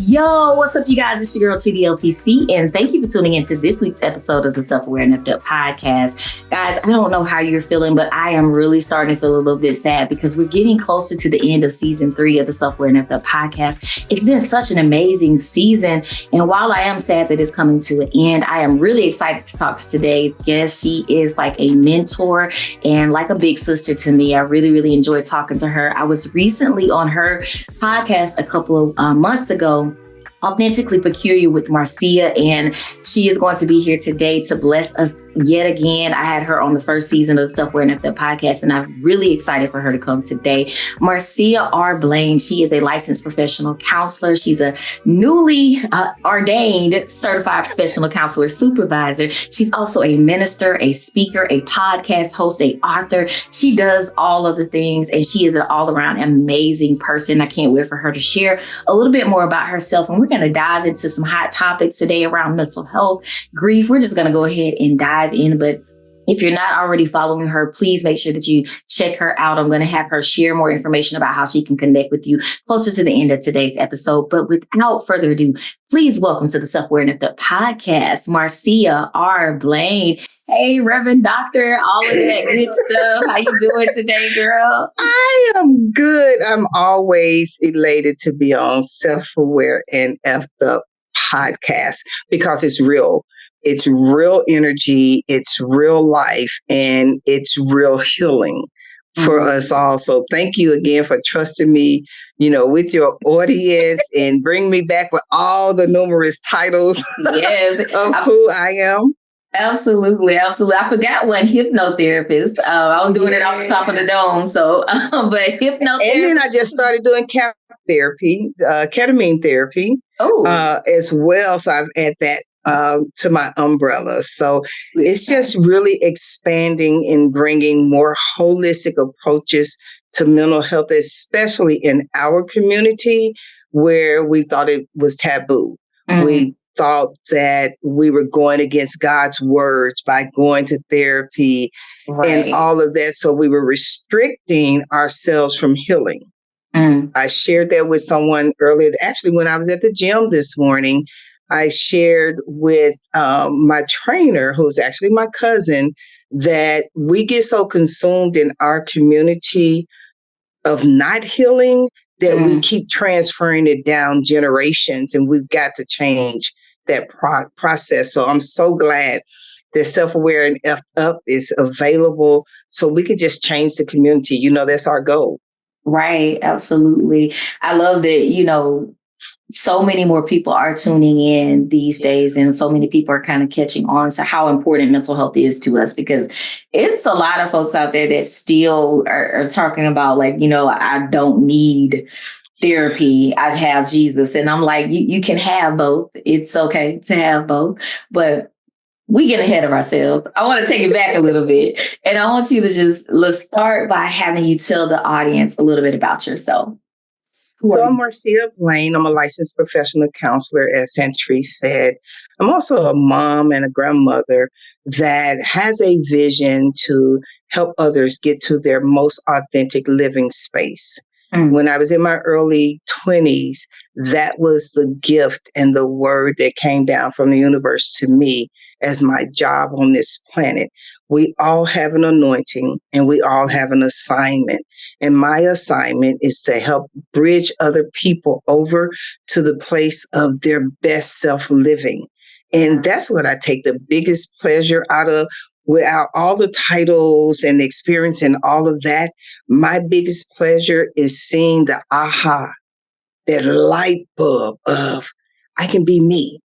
Yo, what's up, you guys? It's your girl, Tree, the LPC, and thank you for tuning into this week's episode of the Self-Aware and Heartfelt podcast. Guys, I don't know how you're feeling, but I am really starting to feel a little bit sad because we're getting closer to the end of season 3 of the Self-Aware and Heartfelt podcast. It's been such an amazing season, and while I am sad that it's coming to an end, I am really excited to talk to today's guest. She is like a mentor and like a big sister to me. I really enjoyed talking to her. I was recently on her podcast a couple of months ago, Authentically Peculiar with Marcia, and she is going to be here today to bless us yet again. I had her on the first season of the Self-Aware and Heartfelt podcast, and I'm really excited for her to come today. Marcia R. Blane, she is a licensed professional counselor. She's a newly ordained certified professional counselor supervisor. She's also a minister, a speaker, a podcast host, a author. She does all of the things, and she is an all-around amazing person. I can't wait for her to share a little bit more about herself, and we're going to dive into some hot topics today around mental health, grief. We're just going to go ahead and dive in. But if you're not already following her, please make sure that you check her out. I'm going to have her share more information about how she can connect with you closer to the end of today's episode. But without further ado, please welcome to the Self-Aware and Heartfelt podcast, Marcia R. Blane. Hey, Reverend Doctor, all of that good stuff. How you doing today, girl? I am good. I'm always elated to be on Self-Aware and Heartfelt podcast because it's real. It's real energy. It's real life, and it's real healing for us all. So thank you again for trusting me, with your audience and bring me back with all the numerous titles of who I am. Absolutely. I forgot one, hypnotherapist. I was doing it off the top of the dome. So, but hypnotherapist. And then I just started doing ketamine therapy as well. So I've added that to my umbrella. So it's just really expanding and bringing more holistic approaches to mental health, especially in our community where we thought it was taboo. We thought that we were going against God's words by going to therapy and all of that. So we were restricting ourselves from healing. I shared that with someone earlier. Actually, when I was at the gym this morning, I shared with my trainer, who's actually my cousin, that we get so consumed in our community of not healing that we keep transferring it down generations, and we've got to change that process. So I'm so glad that Self-Aware and Up is available so we could just change the community. That's our goal. Right. Absolutely. I love that, so many more people are tuning in these days, and so many people are kind of catching on to how important mental health is to us, because it's a lot of folks out there that still are talking about I don't need therapy. I have Jesus. And I'm like, you can have both. It's okay to have both, but we get ahead of ourselves. I want to take it back a little bit. And I want you to let's start by having you tell the audience a little bit about yourself. So I'm Marcia Blane. I'm a licensed professional counselor, as Tree said. I'm also a mom and a grandmother that has a vision to help others get to their most authentic living space. When I was in my early 20s, that was the gift and the word that came down from the universe to me as my job on this planet. We all have an anointing and we all have an assignment. And my assignment is to help bridge other people over to the place of their best self-living. And that's what I take the biggest pleasure out of. Without all the titles and experience and all of that, my biggest pleasure is seeing the that light bulb of I can be me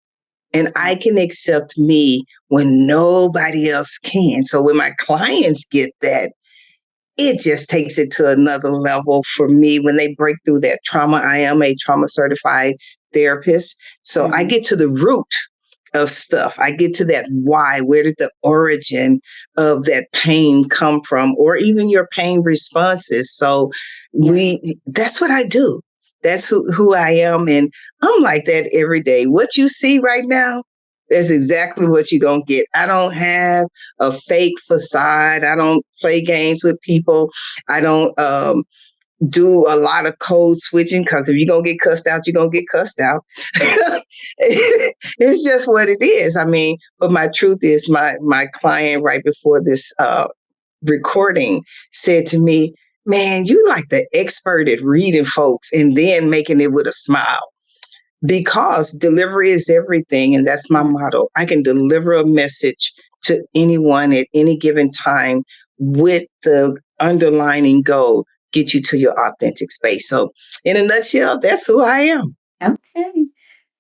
and I can accept me when nobody else can. So when my clients get that, it just takes it to another level for me when they break through that trauma. I am a trauma certified therapist. So I get to the root of stuff. I get to that why. Where did the origin of that pain come from, or even your pain responses? So that's what I do. That's who I am. And I'm like that every day. What you see right now, that's exactly what you're going to get. I don't have a fake facade. I don't play games with people. I don't do a lot of code switching, because if you're going to get cussed out, you're going to get cussed out. It's just what it is. I mean, but my truth is my client right before this recording said to me, man, you like the expert at reading folks and then making it with a smile. Because delivery is everything. And that's my motto. I can deliver a message to anyone at any given time with the underlining goal, get you to your authentic space. So in a nutshell, that's who I am.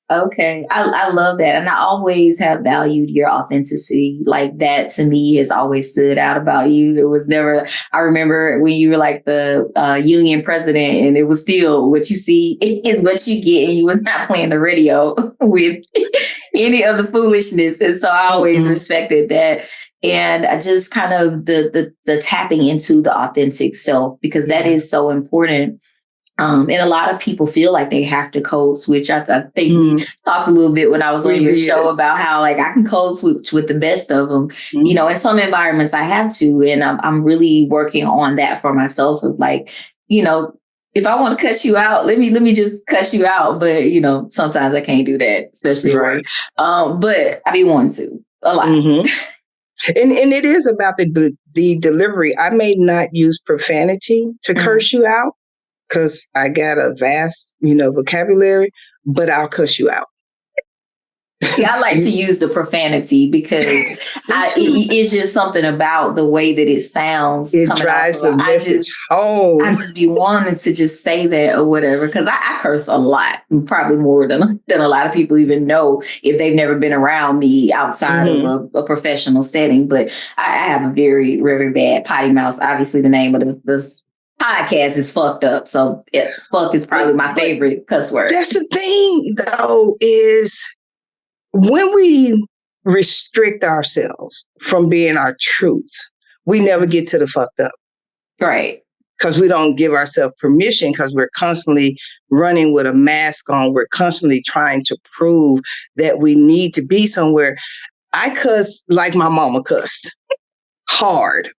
Okay. I love that. And I always have valued your authenticity. Like, that to me has always stood out about you. It was never, I remember when you were like the union president, and it was still what you see is what you get. And you was not playing the radio with any of the foolishness. And so I always respected that. And I just kind of the tapping into the authentic self, because that is so important. And a lot of people feel like they have to code switch. I think we talked a little bit when I was on your show about how, like, I can code switch with the best of them. You know, in some environments I have to, and I'm really working on that for myself. Of like, you know, if I want to cuss you out, let me just cuss you out. But, you know, sometimes I can't do that, especially right. But I be wanting to a lot. And it is about the delivery. I may not use profanity to curse you out, because I got a vast, vocabulary, but I'll cuss you out. Yeah, I like to use the profanity because it's just something about the way that it sounds. It drives the message home. I just be wanting to just say that or whatever, because I curse a lot, probably more than a lot of people even know if they've never been around me outside of a professional setting. But I have a very, very bad potty mouth. Obviously, the name of this podcast is fucked up. So fuck is probably my favorite cuss word. That's the thing, though, is when we restrict ourselves from being our truth, we never get to the fucked up. Right. Because we don't give ourselves permission, because we're constantly running with a mask on. We're constantly trying to prove that we need to be somewhere. I cuss like my mama cussed. Hard.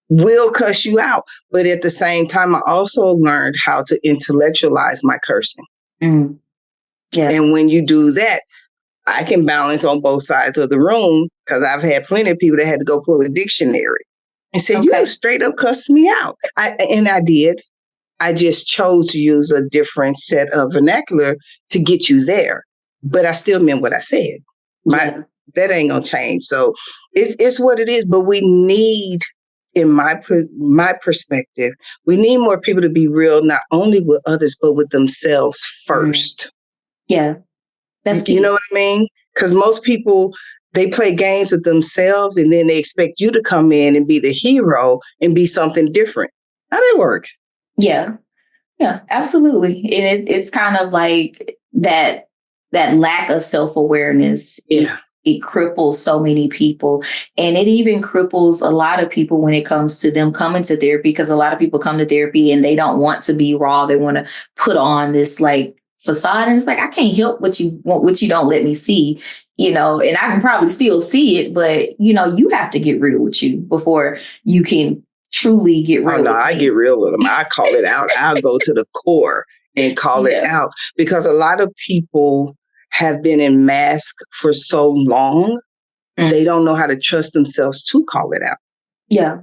Will cuss you out. But at the same time, I also learned how to intellectualize my cursing. Yeah. And when you do that, I can balance on both sides of the room, because I've had plenty of people that had to go pull a dictionary and say, you straight up cussed me out. And I did. I just chose to use a different set of vernacular to get you there. But I still meant what I said. That ain't going to change. So it's what it is. But we need, in my perspective, we need more people to be real, not only with others, but with themselves first. Yeah. That's you know what I mean? Because most people, they play games with themselves, and then they expect you to come in and be the hero and be something different. How that work? Yeah. Yeah, absolutely. And it's kind of like that lack of self-awareness. Yeah. It cripples so many people, and it even cripples a lot of people when it comes to them coming to therapy, because a lot of people come to therapy and they don't want to be raw. They want to put on this like facade, and it's like, I can't help what you want, what you don't let me see, and I can probably still see it, but you have to get real with you before you can truly get real. Oh, no, I get real with them. I call it out. I'll go to the core and call it out, because a lot of people have been in mask for so long, they don't know how to trust themselves to call it out. Yeah.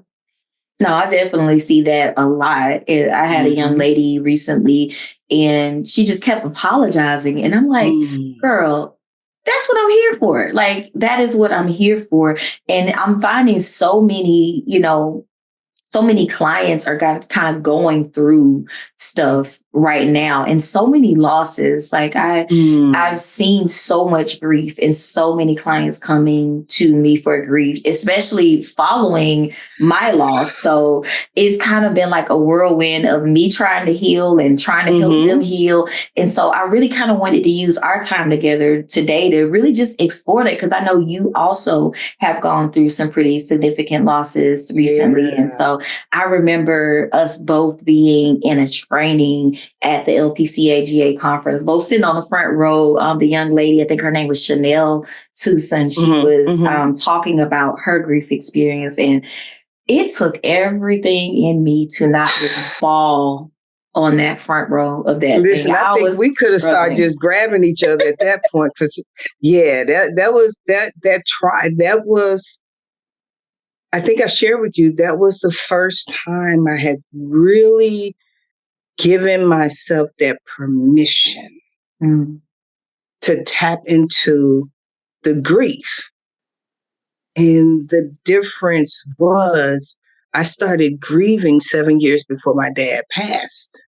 No, I definitely see that a lot. I had a young lady recently, and she just kept apologizing. And I'm like, girl, that's what I'm here for. Like, that is what I'm here for. And I'm finding so many clients are kind of going through stuff right now, and so many losses. Like I've seen so much grief and so many clients coming to me for grief, especially following my loss. So it's kind of been like a whirlwind of me trying to heal and trying to help them heal. And so I really kind of wanted to use our time together today to really just explore that, because I know you also have gone through some pretty significant losses recently. And so I remember us both being in a training at the LPC AGA conference, both sitting on the front row. The young lady, I think her name was Chanel Tucson, she was talking about her grief experience. And it took everything in me to not just fall on that front row of that Listen, thing. I think we could have started just grabbing each other at that point. Because, that was, I think I shared with you, that was the first time I had really given myself that permission to tap into the grief. And the difference was I started grieving 7 years before my dad passed.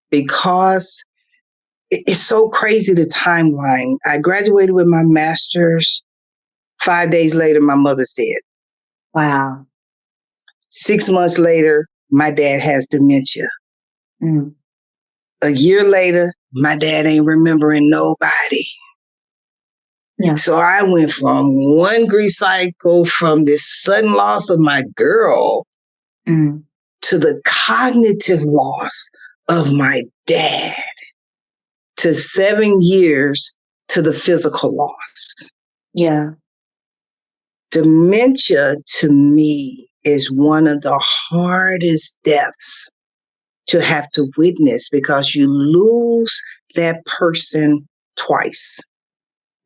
Because it's so crazy, the timeline. I graduated with my master's. 5 days later, my mother's dead. Wow. 6 months later, my dad has dementia. A year later, my dad ain't remembering nobody. Yeah. So I went from one grief cycle, from this sudden loss of my girl, to the cognitive loss of my dad, to 7 years to the physical loss. Yeah. Dementia to me is one of the hardest deaths to have to witness, because you lose that person twice.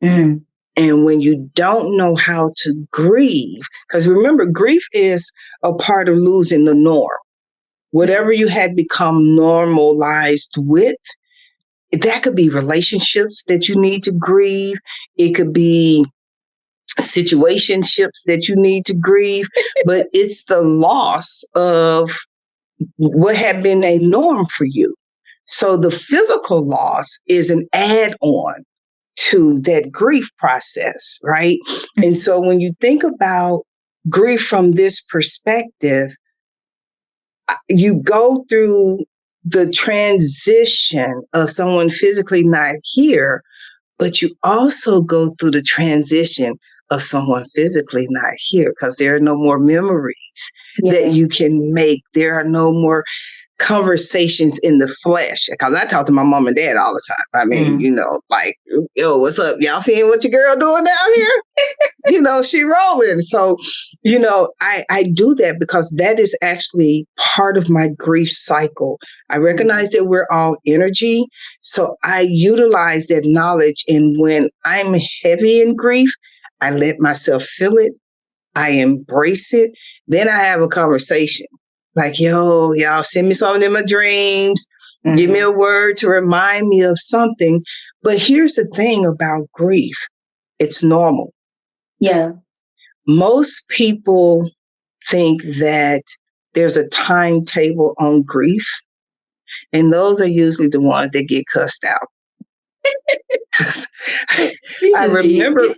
And when you don't know how to grieve, because remember, grief is a part of losing the norm. Whatever you had become normalized with, that could be relationships that you need to grieve. It could be situationships that you need to grieve, but it's the loss of what had been a norm for you. So the physical loss is an add-on to that grief process, right? And so when you think about grief from this perspective, you go through the transition of someone physically not here, but you also go through the transition of someone physically not here, because there are no more memories that you can make. There are no more conversations in the flesh, because I talk to my mom and dad all the time. I mean, like, yo, what's up? Y'all seeing what your girl doing down here? She rolling. So, I do that because that is actually part of my grief cycle. I recognize that we're all energy. So I utilize that knowledge. And when I'm heavy in grief, I let myself feel it. I embrace it. Then I have a conversation. Like, yo, y'all send me something in my dreams. Give me a word to remind me of something. But here's the thing about grief. It's normal. Yeah. Most people think that there's a timetable on grief. And those are usually the ones that get cussed out. I remember...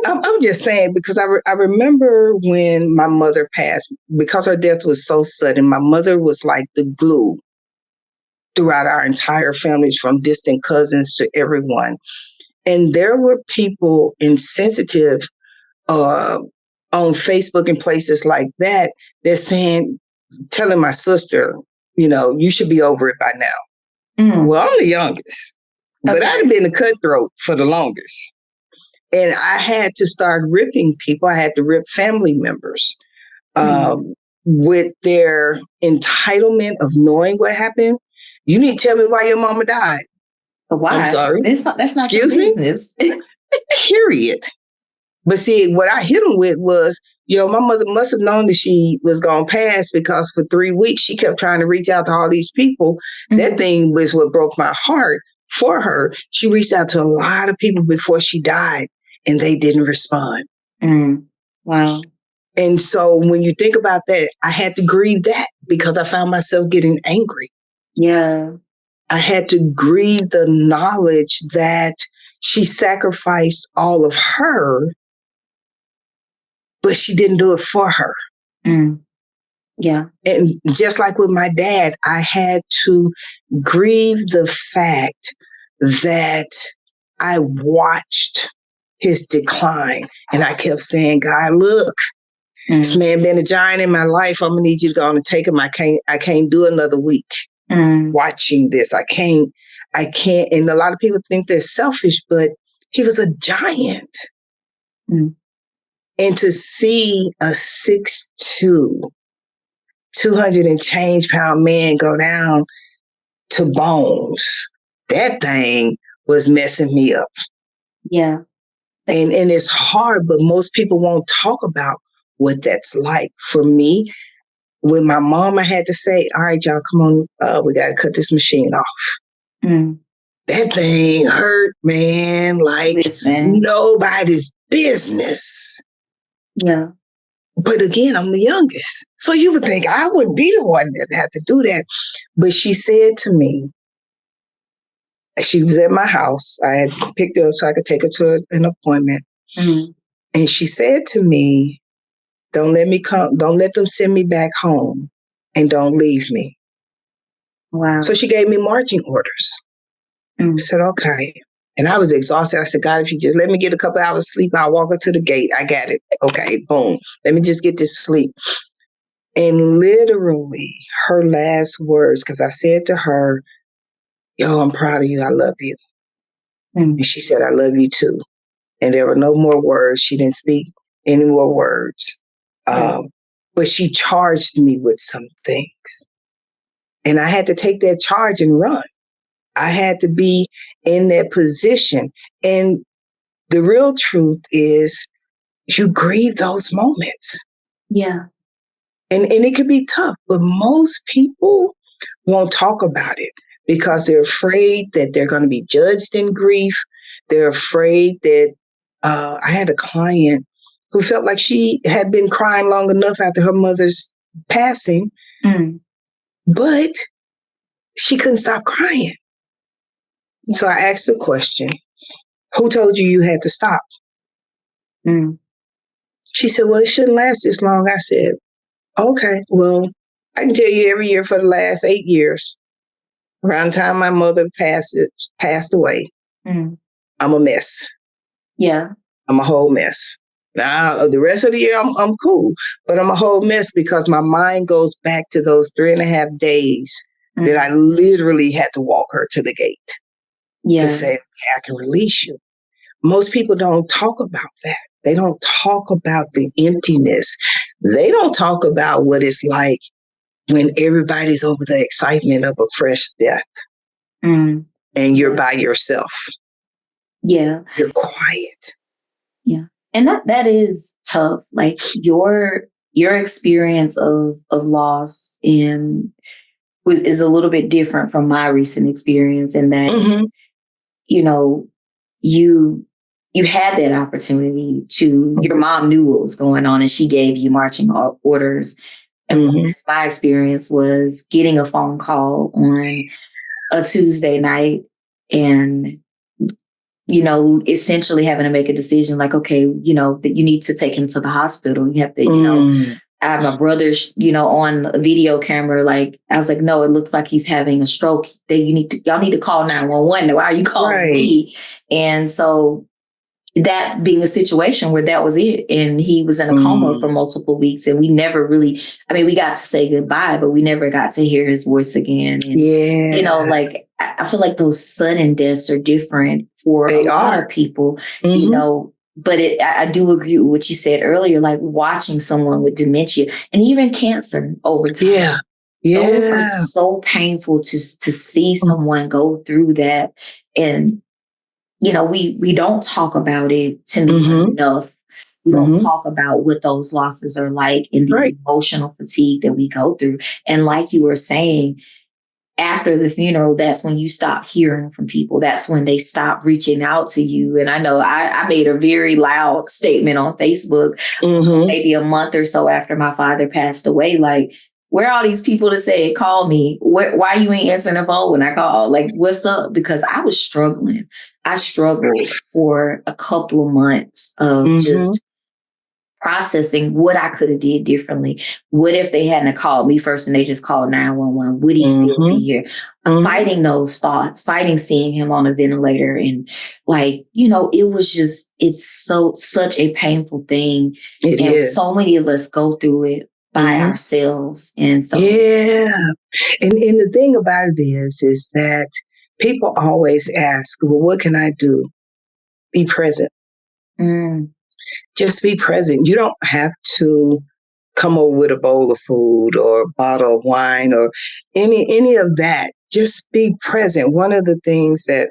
I'm just saying, because I remember when my mother passed, because her death was so sudden. My mother was like the glue throughout our entire families, from distant cousins to everyone. And there were people insensitive on Facebook and places like that, they're telling my sister, you should be over it by now. Well, I'm the youngest, but I'd have been a cutthroat for the longest. And I had to start ripping people. I had to rip family members with their entitlement of knowing what happened. You need to tell me why your mama died. Why? I'm sorry. That's not your business. Period. But see, what I hit them with was, my mother must have known that she was going to pass, because for 3 weeks, she kept trying to reach out to all these people. That thing was what broke my heart for her. She reached out to a lot of people before she died, and they didn't respond. Wow. And so when you think about that, I had to grieve that, because I found myself getting angry. Yeah. I had to grieve the knowledge that she sacrificed all of her, but she didn't do it for her. Mm. Yeah. And just like with my dad, I had to grieve the fact that I watched his decline. And I kept saying, God, look, this man been a giant in my life. I'm gonna need you to go on and take him. I can't do another week watching this. I can't. And a lot of people think they're selfish, but he was a giant. And to see a 6'2", 200 and change pound man go down to bones, that thing was messing me up. Yeah. And it's hard, but most people won't talk about what that's like. For me, with my mom, I had to say, all right, y'all, come on, we got to cut this machine off. That thing hurt, man, like nobody's business. Yeah. But again, I'm the youngest. So you would think I wouldn't be the one that had to do that. But she said to me, she was at my house. I had picked her up so I could take her to an appointment. And she said to me, don't let them send me back home, and don't leave me. Wow. So she gave me marching orders. I said, okay. And I was exhausted. I said, God, if you just let me get a couple hours sleep, I'll walk her to the gate. I got it. Okay, boom. Let me just get this sleep. And literally her last words, because I said to her, yo, I'm proud of you. I love you. And she said, I love you too. And there were no more words. She didn't speak any more words. But she charged me with some things. And I had to take that charge and run. I had to be in that position. And the real truth is you grieve those moments. Yeah. And it could be tough, but most people won't talk about it because they're afraid that they're going to be judged in grief. They're afraid that I had a client who felt like she had been crying long enough after her mother's passing, but she couldn't stop crying. Yeah. So I asked the question, who told you you had to stop? She said, well, it shouldn't last this long. I said, okay, well, I can tell you every year for the last 8 years, around the time my mother passed away, I'm a mess. Yeah. I'm a whole mess. Now, the rest of the year, I'm cool, but I'm a whole mess because my mind goes back to those 3.5 days that I literally had to walk her to the gate to say, okay, I can release you. Most people don't talk about that. They don't talk about the emptiness. They don't talk about what it's like when everybody's over the excitement of a fresh death and you're by yourself. Yeah. You're quiet. Yeah. And that is tough. Like your experience of loss is a little bit different from my recent experience in that, you know, you had that opportunity to, your mom knew what was going on and she gave you marching orders. And my experience was getting a phone call on a Tuesday night and, you know, essentially having to make a decision like, okay, you know, that you need to take him to the hospital. You have to, you know, I have my brother, you know, on a video camera. Like, I was like, no, it looks like he's having a stroke. Y'all need to call 911. Why are you calling me? And so that being a situation where that was it. And he was in a coma for multiple weeks. And we never really, I mean, we got to say goodbye, but we never got to hear his voice again. And, you know, like, I feel like those sudden deaths are different for a lot of people, you know, but I do agree with what you said earlier, like watching someone with dementia and even cancer over time. Those are so painful to see someone go through that. And, you know, we don't talk about it to me enough. We don't talk about what those losses are like and the emotional fatigue that we go through. And like you were saying, after the funeral, that's when you stop hearing from people. That's when they stop reaching out to you. And I know I made a very loud statement on Facebook maybe a month or so after my father passed away. Like, where are all these people that say, call me? Why you ain't answering the phone when I call? Like, what's up? Because I was struggling. I struggled for a couple of months of just processing what I could have did differently. What if they hadn't called me first and they just called 911? Would he still be here? Fighting those thoughts, fighting seeing him on a ventilator. And like, it's such a painful thing. It is. So many of us go through it by ourselves. And so. Yeah. And the thing about it is that people always ask, well, what can I do? Be present. Just be present. You don't have to come over with a bowl of food or a bottle of wine or any of that. Just be present. One of the things that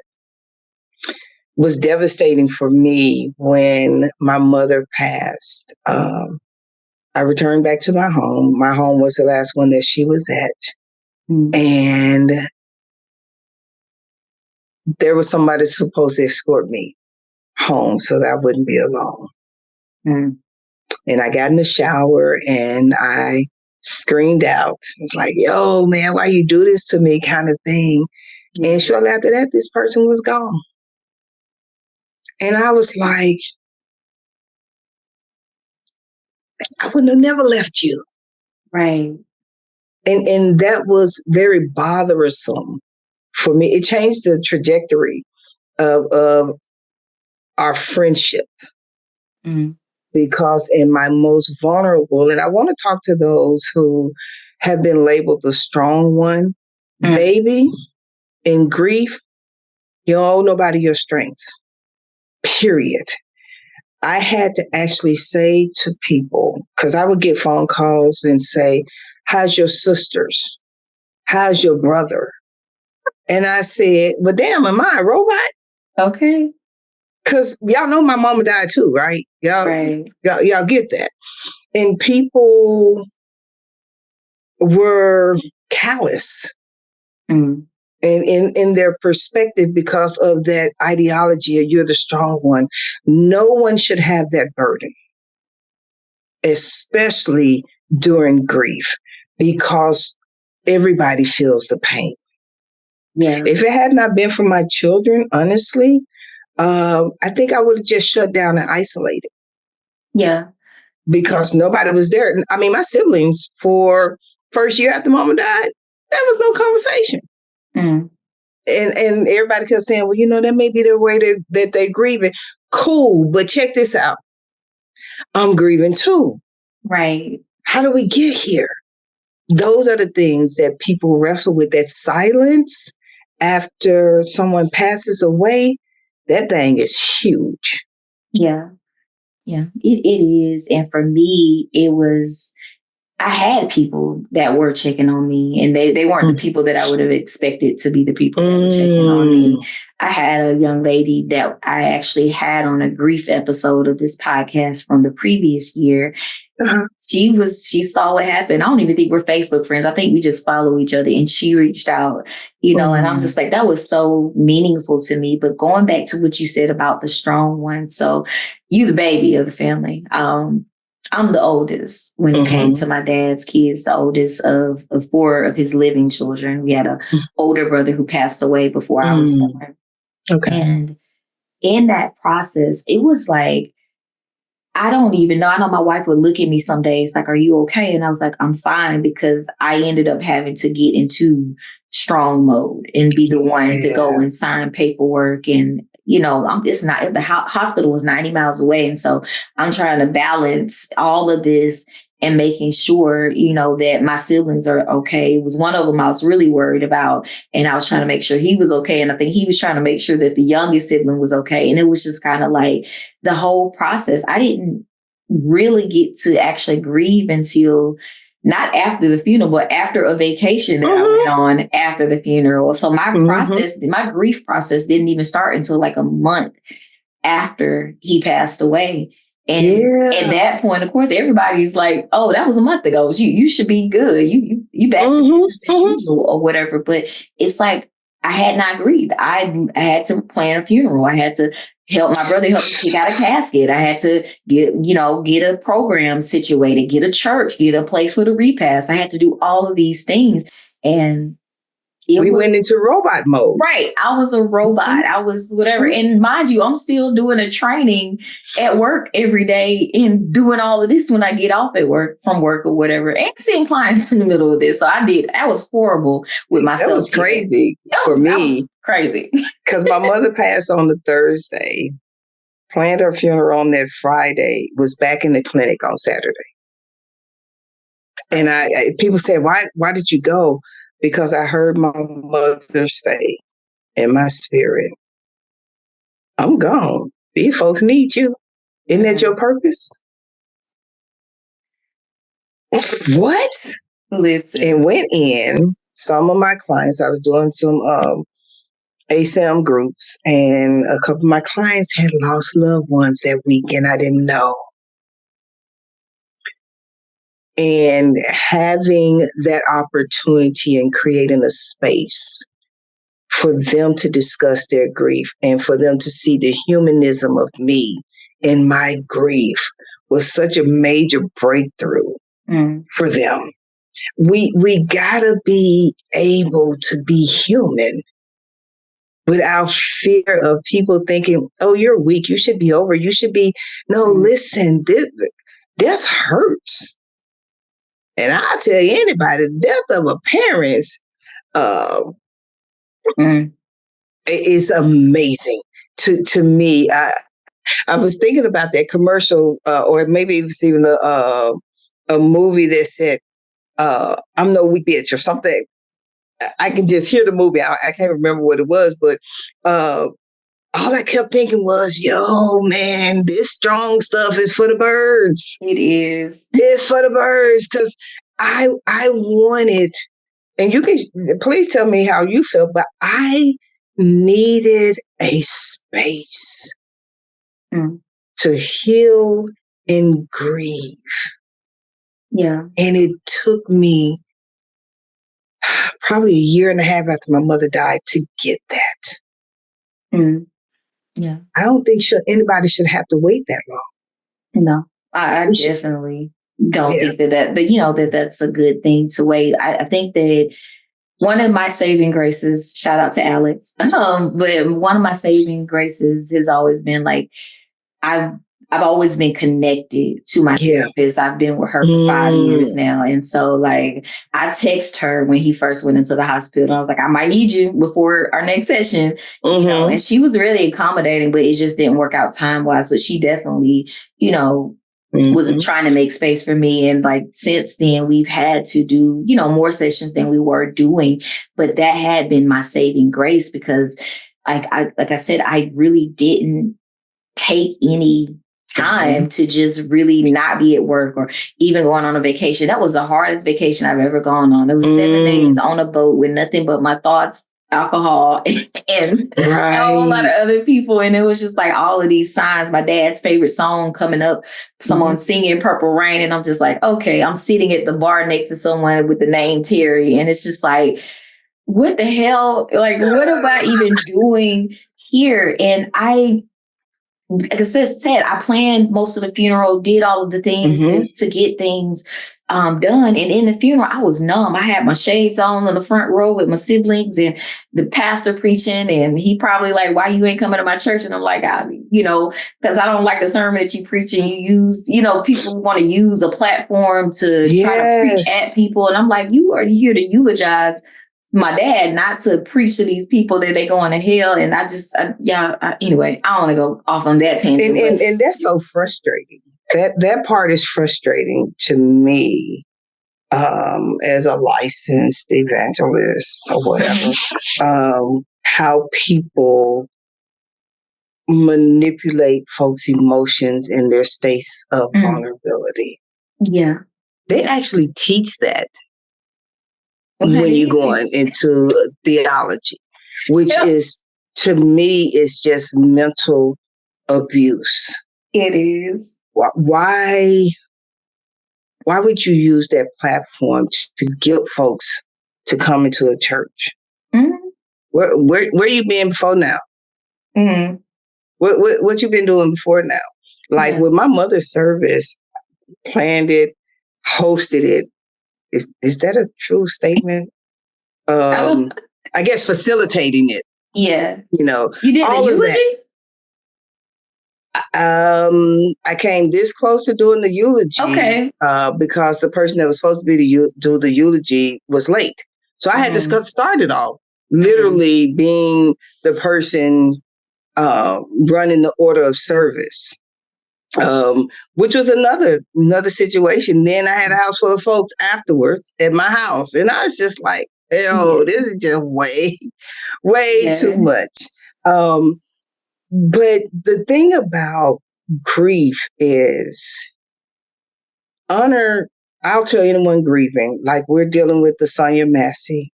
was devastating for me when my mother passed, I returned back to my home. My home was the last one that she was at. And there was somebody supposed to escort me home so that I wouldn't be alone. And I got in the shower and I screamed out. It was like, yo, man, why you do this to me kind of thing. And shortly after that, this person was gone. And I was like, I wouldn't have never left you. Right. And that was very bothersome for me. It changed the trajectory of our friendship. Because in my most vulnerable, and I want to talk to those who have been labeled the strong one, baby, in grief, you don't owe nobody your strengths, period. I had to actually say to people, because I would get phone calls and say, how's your sisters? How's your brother? And I said, well, damn, am I a robot? Okay. Because y'all know my mama died too, right? Y'all get that. And people were callous in their perspective because of that ideology of you're the strong one. No one should have that burden, especially during grief, because everybody feels the pain. Yeah. If it had not been for my children, honestly, I think I would have just shut down and isolated. Yeah. Because nobody was there. I mean, my siblings, for first year after mama died, there was no conversation. And everybody kept saying, well, that may be the way that they're grieving. Cool, but check this out. I'm grieving too. Right. How do we get here? Those are the things that people wrestle with. That silence after someone passes away, that thing is huge. Yeah. Yeah, it is. And for me, I had people that were checking on me, and they weren't the people that I would have expected to be the people that were checking on me. I had a young lady that I actually had on a grief episode of this podcast from the previous year. She saw what happened. I don't even think we're Facebook friends. I think we just follow each other, and she reached out, and I'm just like, that was so meaningful to me. But going back to what you said about the strong one. So you the baby of the family. I'm the oldest when it came to my dad's kids, the oldest of 4 of his living children. We had an older brother who passed away before I was born. Okay. And in that process, it was like, I don't even know. I know my wife would look at me some days like, are you okay? And I was like, I'm fine, because I ended up having to get into strong mode and be the one to go and sign paperwork. And, it's not, the hospital was 90 miles away. And so I'm trying to balance all of this and making sure, that my siblings are okay. It was one of them I was really worried about, and I was trying to make sure he was okay. And I think he was trying to make sure that the youngest sibling was okay. And it was just kind of like the whole process. I didn't really get to actually grieve until not after the funeral, but after a vacation that I went on after the funeral. So my my grief process didn't even start until like a month after he passed away. And at that point, of course, everybody's like, oh, that was a month ago. You should be good. You back to business as usual or whatever. But it's like, I had not grieved. I had to plan a funeral. I had to help my brother help me pick out a casket. I had to get a program situated, get a church, get a place for the repast. I had to do all of these things. And we went into robot mode. Right. I was a robot. I was whatever. And mind you, I'm still doing a training at work every day and doing all of this when I get off from work or whatever, and seeing clients in the middle of this. So that was horrible with myself. That was crazy for me. That was crazy. Because my mother passed on the Thursday, planned her funeral on that Friday, was back in the clinic on Saturday. And people said, why did you go? Because I heard my mother say in my spirit, I'm gone. These folks need you. Isn't that your purpose? What? Listen. And went in. Some of my clients, I was doing some ASAM groups, and a couple of my clients had lost loved ones that week, and I didn't know. And having that opportunity and creating a space for them to discuss their grief and for them to see the humanism of me in my grief was such a major breakthrough for them. We gotta be able to be human without fear of people thinking, oh, you're weak, you should be over, you should be. No, listen, death hurts. And I'll tell you, anybody, the death of a parent is amazing to me. I was thinking about that commercial, or maybe it was even a movie that said, I'm no weak bitch or something. I can just hear the movie. I can't remember what it was, but all I kept thinking was, yo, man, this strong stuff is for the birds. It is. It's for the birds, because I wanted, and you can please tell me how you feel, but I needed a space to heal and grieve. Yeah. And it took me probably a year and a half after my mother died to get that. Yeah. I don't think anybody should have to wait that long. No, I definitely don't think that's a good thing to wait. I think that one of my saving graces, shout out to Alex, but one of my saving graces has always been like, I've always been connected to my therapist. I've been with her for 5 years now. And so like I text her when he first went into the hospital. I was like, I might need you before our next session, you know, and she was really accommodating, but it just didn't work out time-wise. But she definitely, was trying to make space for me. And like since then we've had to do, more sessions than we were doing. But that had been my saving grace because like I said, I really didn't take any time to just really not be at work or even going on a vacation. That was the hardest vacation I've ever gone on. It was 7 days on a boat with nothing but my thoughts, alcohol, and a whole lot of other people. And it was just like all of these signs, my dad's favorite song coming up, someone singing Purple Rain. And I'm just like, okay, I'm sitting at the bar next to someone with the name Terry. And it's just like, what the hell? Like, what am I even doing here? And like I said, I planned most of the funeral, did all of the things to get things done. And in the funeral, I was numb. I had my shades on in the front row with my siblings and the pastor preaching. And he probably like, why you ain't coming to my church? And I'm like, because I don't like the sermon that you preach and you use, people want to use a platform to try to preach at people. And I'm like, you are here to eulogize my dad, not to preach to these people that they going to hell. And anyway, I don't want to go off on that tangent. And that's so frustrating. That part is frustrating to me as a licensed evangelist or whatever. How people manipulate folks' emotions in their states of vulnerability. Yeah. They actually teach that. When you're going into theology, which is, to me, is just mental abuse. It is. Why would you use that platform to guilt folks to come into a church? Where you been before now? What you've been doing before now? Like with my mother's service, planned it, hosted it. Is that a true statement? I guess facilitating it. Yeah. You know, you did all the eulogy? I came this close to doing the eulogy. Okay. Because the person that was supposed to be do the eulogy was late. So I had to start it off, literally being the person running the order of service, which was another situation. Then I had a house full of folks afterwards at my house. And I was just like, this is just way too much. But the thing about grief is I'll tell anyone grieving, like we're dealing with the Sonia Massey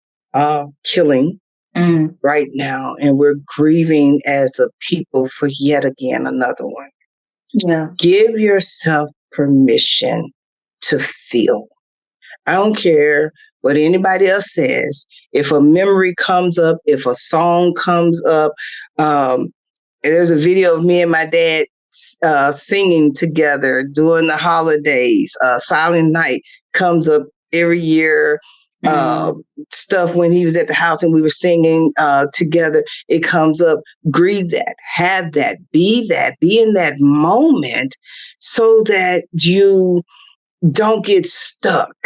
killing right now, and we're grieving as a people for yet again another one. Yeah. Give yourself permission to feel. I don't care what anybody else says. If a memory comes up, if a song comes up, there's a video of me and my dad singing together during the holidays. Silent Night comes up every year. Stuff when he was at the house and we were singing together, it comes up. Grieve that, have that, be in that moment so that you don't get stuck.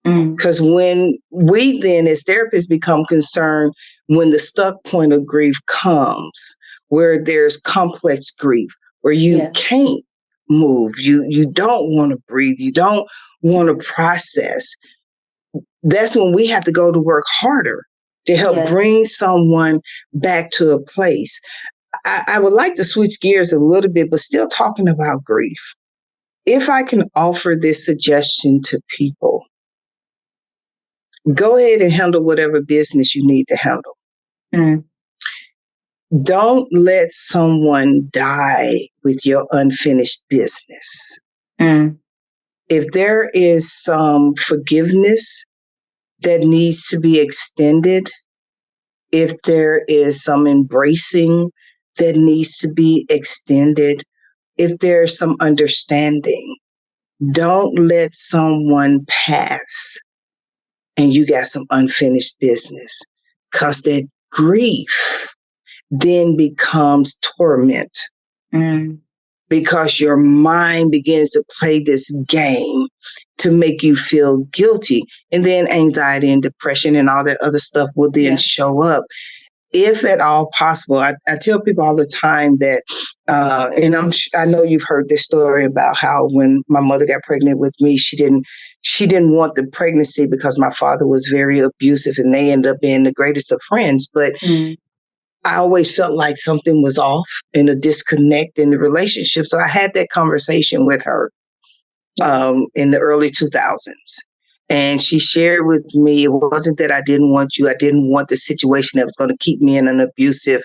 Because when we then as therapists become concerned when the stuck point of grief comes, where there's complex grief, where you can't move, you don't want to breathe, you don't want to process. That's when we have to go to work harder to help bring someone back to a place. I would like to switch gears a little bit, but still talking about grief. If I can offer this suggestion to people, go ahead and handle whatever business you need to handle. Don't let someone die with your unfinished business. If there is some forgiveness that needs to be extended, if there is some embracing that needs to be extended, if there's some understanding, don't let someone pass and you got some unfinished business, because that grief then becomes torment because your mind begins to play this game to make you feel guilty. And then anxiety and depression and all that other stuff will then show up. If at all possible, I tell people all the time that, and I know you've heard this story about how when my mother got pregnant with me, she didn't want the pregnancy because my father was very abusive and they ended up being the greatest of friends. But I always felt like something was off and a disconnect in the relationship. So I had that conversation with her in the early 2000s. And she shared with me, it wasn't that I didn't want you. I didn't want the situation that was going to keep me in an abusive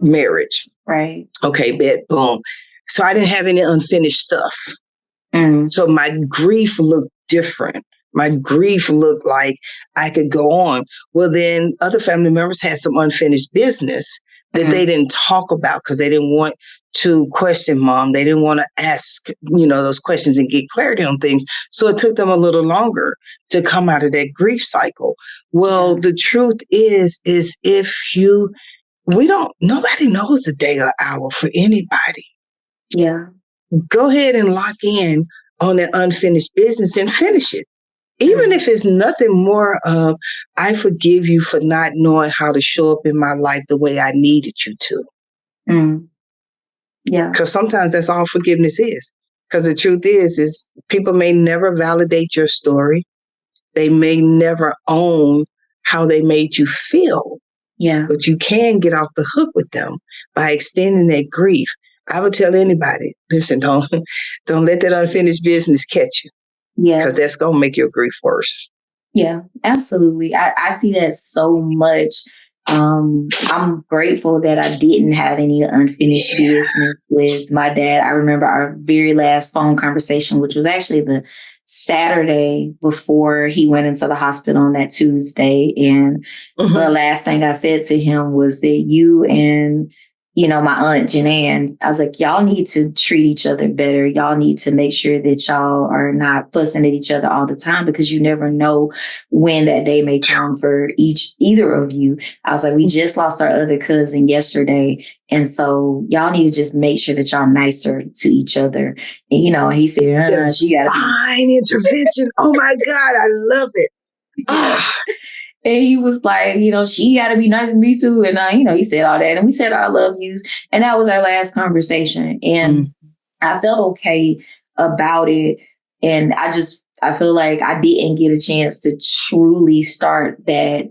marriage. Right. Okay, bet, boom. So I didn't have any unfinished stuff. So my grief looked different. My grief looked like I could go on. Well, then other family members had some unfinished business that they didn't talk about because they didn't want to question mom. They didn't want to ask, those questions and get clarity on things. So it took them a little longer to come out of that grief cycle. Well, the truth is nobody knows the day or hour for anybody. Yeah. Go ahead and lock in on that unfinished business and finish it. Even if it's nothing more of, I forgive you for not knowing how to show up in my life the way I needed you to. Yeah. Because sometimes that's all forgiveness is. Because the truth is people may never validate your story. They may never own how they made you feel. Yeah. But you can get off the hook with them by extending that grief. I would tell anybody, listen, don't let that unfinished business catch you. Yeah. Because that's going to make your grief worse. Yeah, absolutely. I see that so much. I'm grateful that I didn't have any unfinished business with my dad. I remember our very last phone conversation, which was actually the Saturday before he went into the hospital on that Tuesday. And the last thing I said to him was that you and my aunt Janann, I was like, y'all need to treat each other better. Y'all need to make sure that y'all are not fussing at each other all the time, because you never know when that day may come for either of you. I was like, we just lost our other cousin yesterday. And so y'all need to just make sure that y'all nicer to each other. And, he said, she got fine intervention. Oh my God, I love it. And he was like, she got to be nice to me too. And, he said all that. And we said our love yous. And that was our last conversation. And I felt okay about it. And I feel like I didn't get a chance to truly start that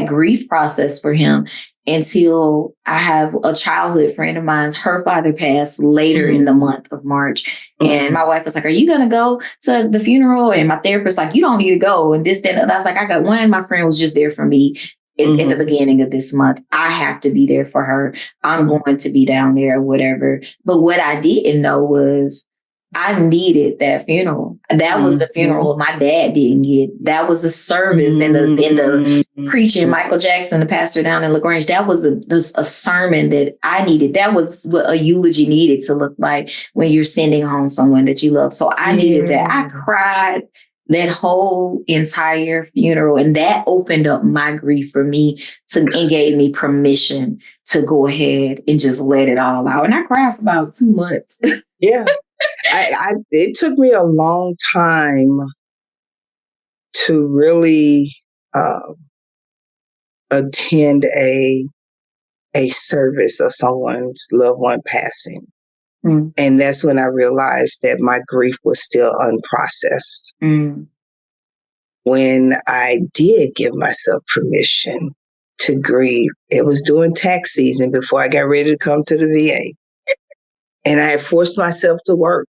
grief process for him until I have a childhood friend of mine. Her father passed later in the month of March. And my wife was like, are you going to go to the funeral? And my therapist like, you don't need to go. And this, that, and I was like, I got one. My friend was just there for me at the beginning of this month. I have to be there for her. I'm going to be down there or whatever. But what I didn't know was I needed that funeral. That was the funeral my dad didn't get. That was a service in the preaching Michael Jackson, the pastor down in LaGrange. That was a sermon that I needed. That was what a eulogy needed to look like when you're sending home someone that you love. So I needed that. I cried that whole entire funeral, and that opened up my grief for me and gave me permission to go ahead and just let it all out. And I cried for about 2 months. Yeah. It took me a long time to really attend a service of someone's loved one passing. And that's when I realized that my grief was still unprocessed. When I did give myself permission to grieve, it was during tax season before I got ready to come to the VA. And I had forced myself to work.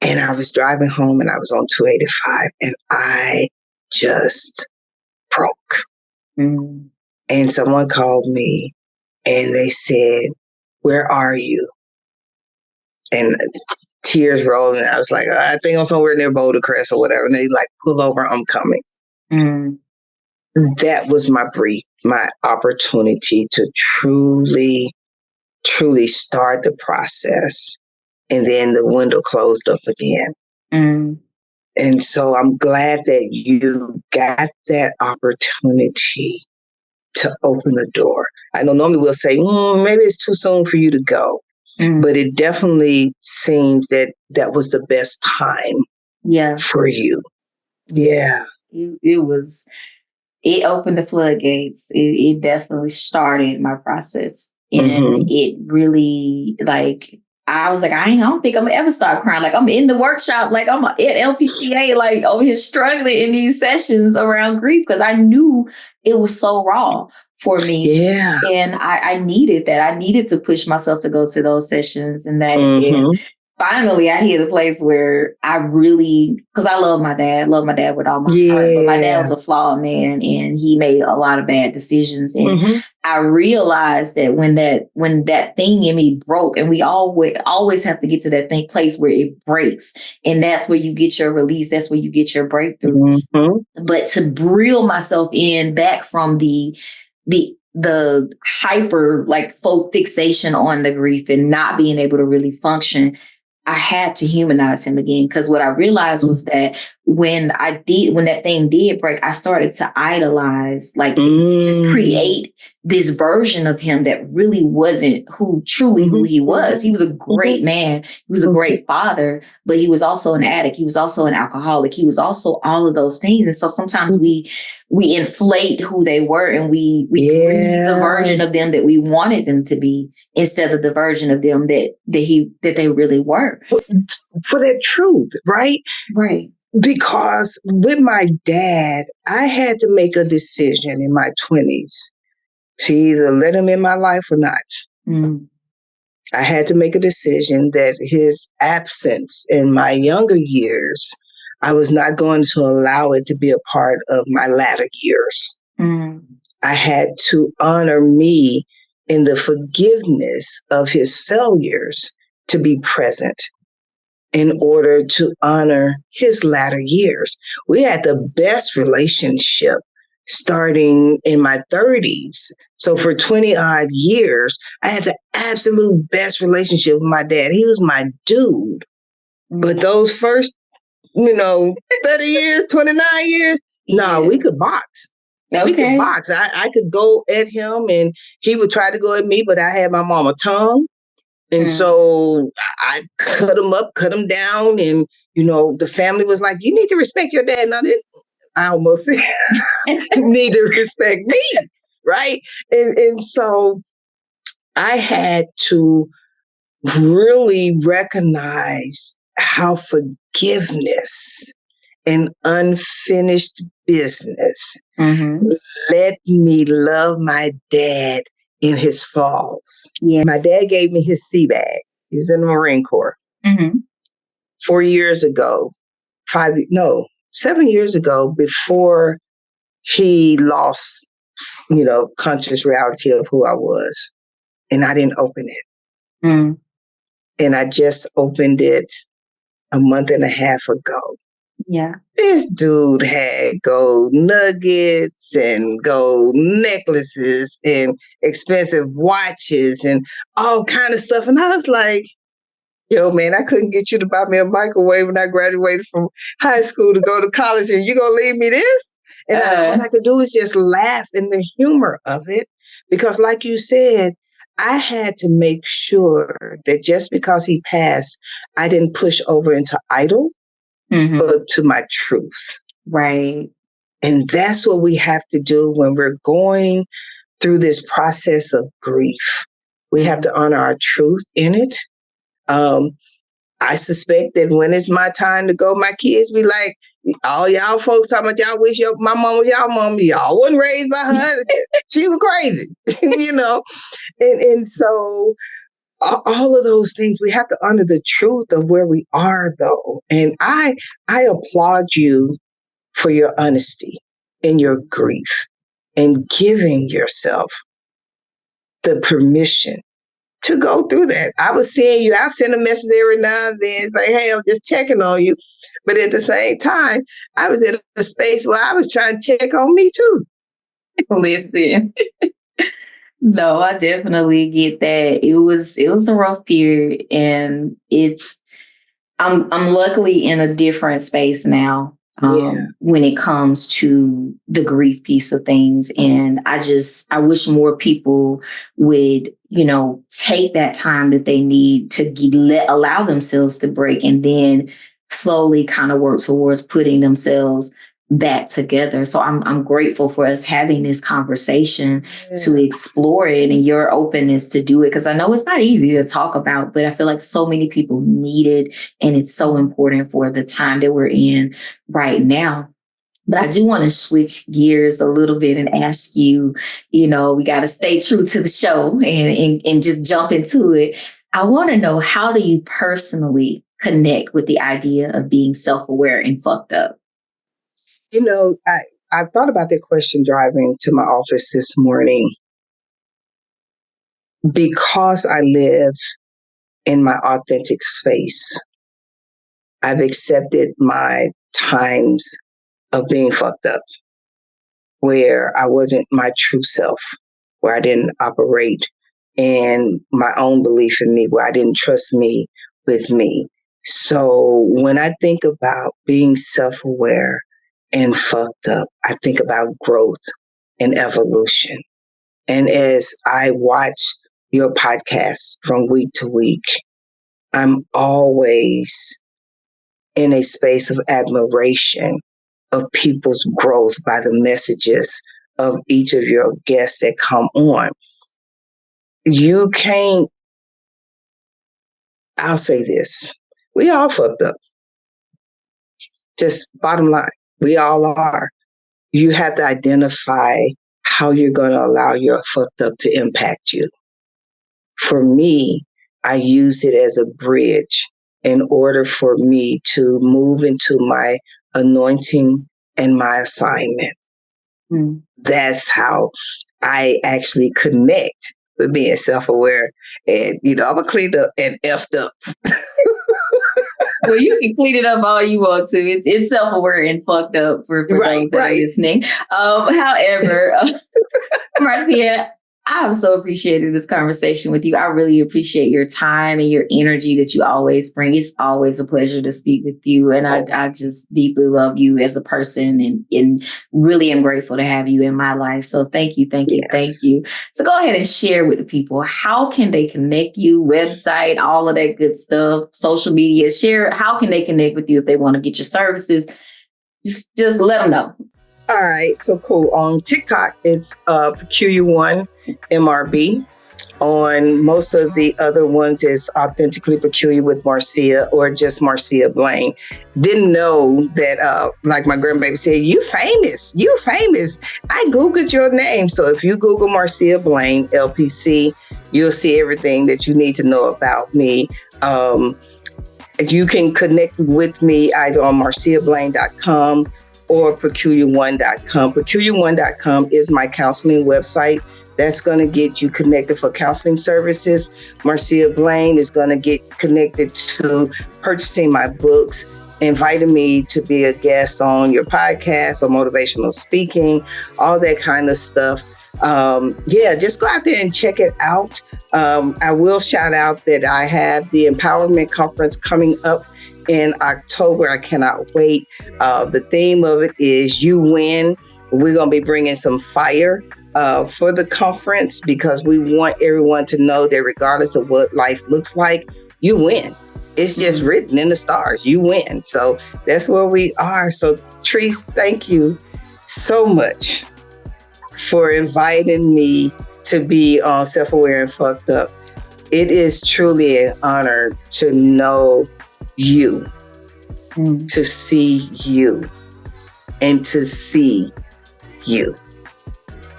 And I was driving home and I was on 285 and I just broke. And someone called me and they said, where are you? And tears rolled and I was like, I think I'm somewhere near Boulder Crest or whatever. And they like, pull over, I'm coming. That was my opportunity to truly start the process. And then the window closed up again. And so I'm glad that you got that opportunity to open the door. I know normally we'll say, maybe it's too soon for you to go. But it definitely seems that was the best time for you. Yeah. It opened the floodgates. It definitely started my process. And it really, I was like, I don't think I'm gonna ever start crying. Like, I'm in the workshop, like I'm at LPCA, like over here struggling in these sessions around grief, because I knew it was so raw for me. Yeah. And I needed that. I needed to push myself to go to those sessions. And that finally I hit a place where I really, because I love my dad with all my heart, but my dad was a flawed man and he made a lot of bad decisions. And I realized that when that thing in me broke, and we always have to get to that place where it breaks. And that's where you get your release. That's where you get your breakthrough. But to reel myself back from the hyper fixation on the grief and not being able to really function, I had to humanize him again. Because what I realized was that when that thing did break, I started to idolize, just create this version of him that really wasn't who he was. He was a great man. He was a great father, but he was also an addict. He was also an alcoholic. He was also all of those things. And so sometimes we inflate who they were, and we create the version of them that we wanted them to be instead of the version of them that they really were. For that truth, right? Right. Because with my dad, I had to make a decision in my 20s to either let him in my life or not. I had to make a decision that his absence in my younger years, I was not going to allow it to be a part of my latter years. I had to honor me in the forgiveness of his failures to be present in order to honor his latter years. We had the best relationship starting in my 30s So for 20 odd years, I had the absolute best relationship with my dad. He was my dude. But those first, 30 years, 29 years, no, we could box. Okay. We could box. I could go at him and he would try to go at me, but I had my mama tongue. And so I cut him up, cut him down. And, the family was like, you need to respect your dad. And I almost said, need to respect me. Right. And so I had to really recognize how forgiveness and unfinished business let me love my dad in his flaws. Yeah. My dad gave me his sea bag. He was in the Marine Corps. 4 years ago, 7 years ago, before he lost, conscious reality of who I was. And I didn't open it. And I just opened it a month and a half ago. Yeah. This dude had gold nuggets and gold necklaces and expensive watches and all kind of stuff. And I was like, yo, man, I couldn't get you to buy me a microwave when I graduated from high school to go to college, and you gonna leave me this? And all I could do was just laugh in the humor of it. Because like you said, I had to make sure that just because he passed, I didn't push over into idol, but to my truth. Right. And that's what we have to do when we're going through this process of grief. We have to honor our truth in it. I suspect that when it's my time to go, my kids be like, all y'all folks talking about y'all wish my mom was y'all mom. Y'all wasn't raised by her. She was crazy, And so all of those things, we have to honor the truth of where we are, though. And I applaud you for your honesty in your grief and giving yourself the permission to go through that. I was seeing you. I send a message every now and then. It's like, hey, I'm just checking on you. But at the same time, I was in a space where I was trying to check on me too. Listen. No, I definitely get that. It was a rough period, and I'm luckily in a different space now. When it comes to the grief piece of things. And I wish more people would, take that time that they need to allow themselves to break and then slowly kind of work towards putting themselves back together. So I'm grateful for us having this conversation to explore it and your openness to do it. Because I know it's not easy to talk about, but I feel like so many people need it. And it's so important for the time that we're in right now. But I do want to switch gears a little bit and ask you, we got to stay true to the show and just jump into it. I want to know, how do you personally connect with the idea of being self-aware and fucked up? I thought about that question driving to my office this morning. Because I live in my authentic space, I've accepted my times of being fucked up, where I wasn't my true self, where I didn't operate in my own belief in me, where I didn't trust me with me. So when I think about being self-aware and fucked up, I think about growth and evolution. And as I watch your podcast from week to week, I'm always in a space of admiration of people's growth by the messages of each of your guests that come on. You can't, I'll say this, we all fucked up. Just bottom line, we all are. You have to identify how you're going to allow your fucked up to impact you. For me, I use it as a bridge in order for me to move into my anointing and my assignment. That's how I actually connect with being self-aware. And, I'm a cleaned up and effed up. Well, you can clean it up all you want to. It's self-aware and fucked up for those that are listening. However, Marcia, I've so appreciated this conversation with you. I really appreciate your time and your energy that you always bring. It's always a pleasure to speak with you. And I just deeply love you as a person and really am grateful to have you in my life. So thank you, thank you, thank you. So go ahead and share with the people. How can they connect you? Website, all of that good stuff, social media, share. How can they connect with you if they want to get your services? Just let them know. All right, so cool. On TikTok, it's Peculiar One MRB. On most of the other ones, it's Authentically Peculiar with Marcia or just Marcia Blane. Didn't know that, like my grandbaby said, you famous. I Googled your name. So if you Google Marcia Blane, LPC, you'll see everything that you need to know about me. You can connect with me either on marciablane.com or peculiar1.com. Peculiar1.com is my counseling website. That's going to get you connected for counseling services. Marcia Blane is going to get connected to purchasing my books, inviting me to be a guest on your podcast or motivational speaking, all that kind of stuff. Just go out there and check it out. I will shout out that I have the Empowerment Conference coming up in October. I cannot wait. The theme of it is You Win. We're going to be bringing some fire for the conference because we want everyone to know that regardless of what life looks like, you win. It's just written in the stars. You win. So that's where we are. So Tree, thank you so much for inviting me to be on Self-Aware and Fucked Up. It is truly an honor to know you, to see you, and to see you.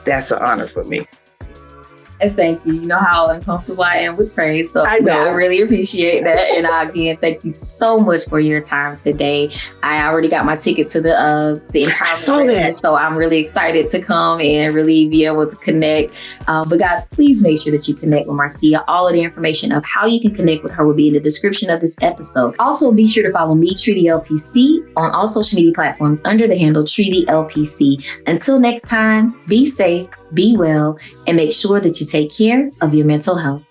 That's an honor for me. And thank you. You know how uncomfortable I am with praise. So I know. I really appreciate that. And again, thank you so much for your time today. I already got my ticket to the empowerment. I saw that. So I'm really excited to come and really be able to connect. But guys, please make sure that you connect with Marcia. All of the information of how you can connect with her will be in the description of this episode. Also, be sure to follow me, Tree the LPC, on all social media platforms under the handle Tree the LPC. Until next time, be safe, be well, and make sure that you take care of your mental health.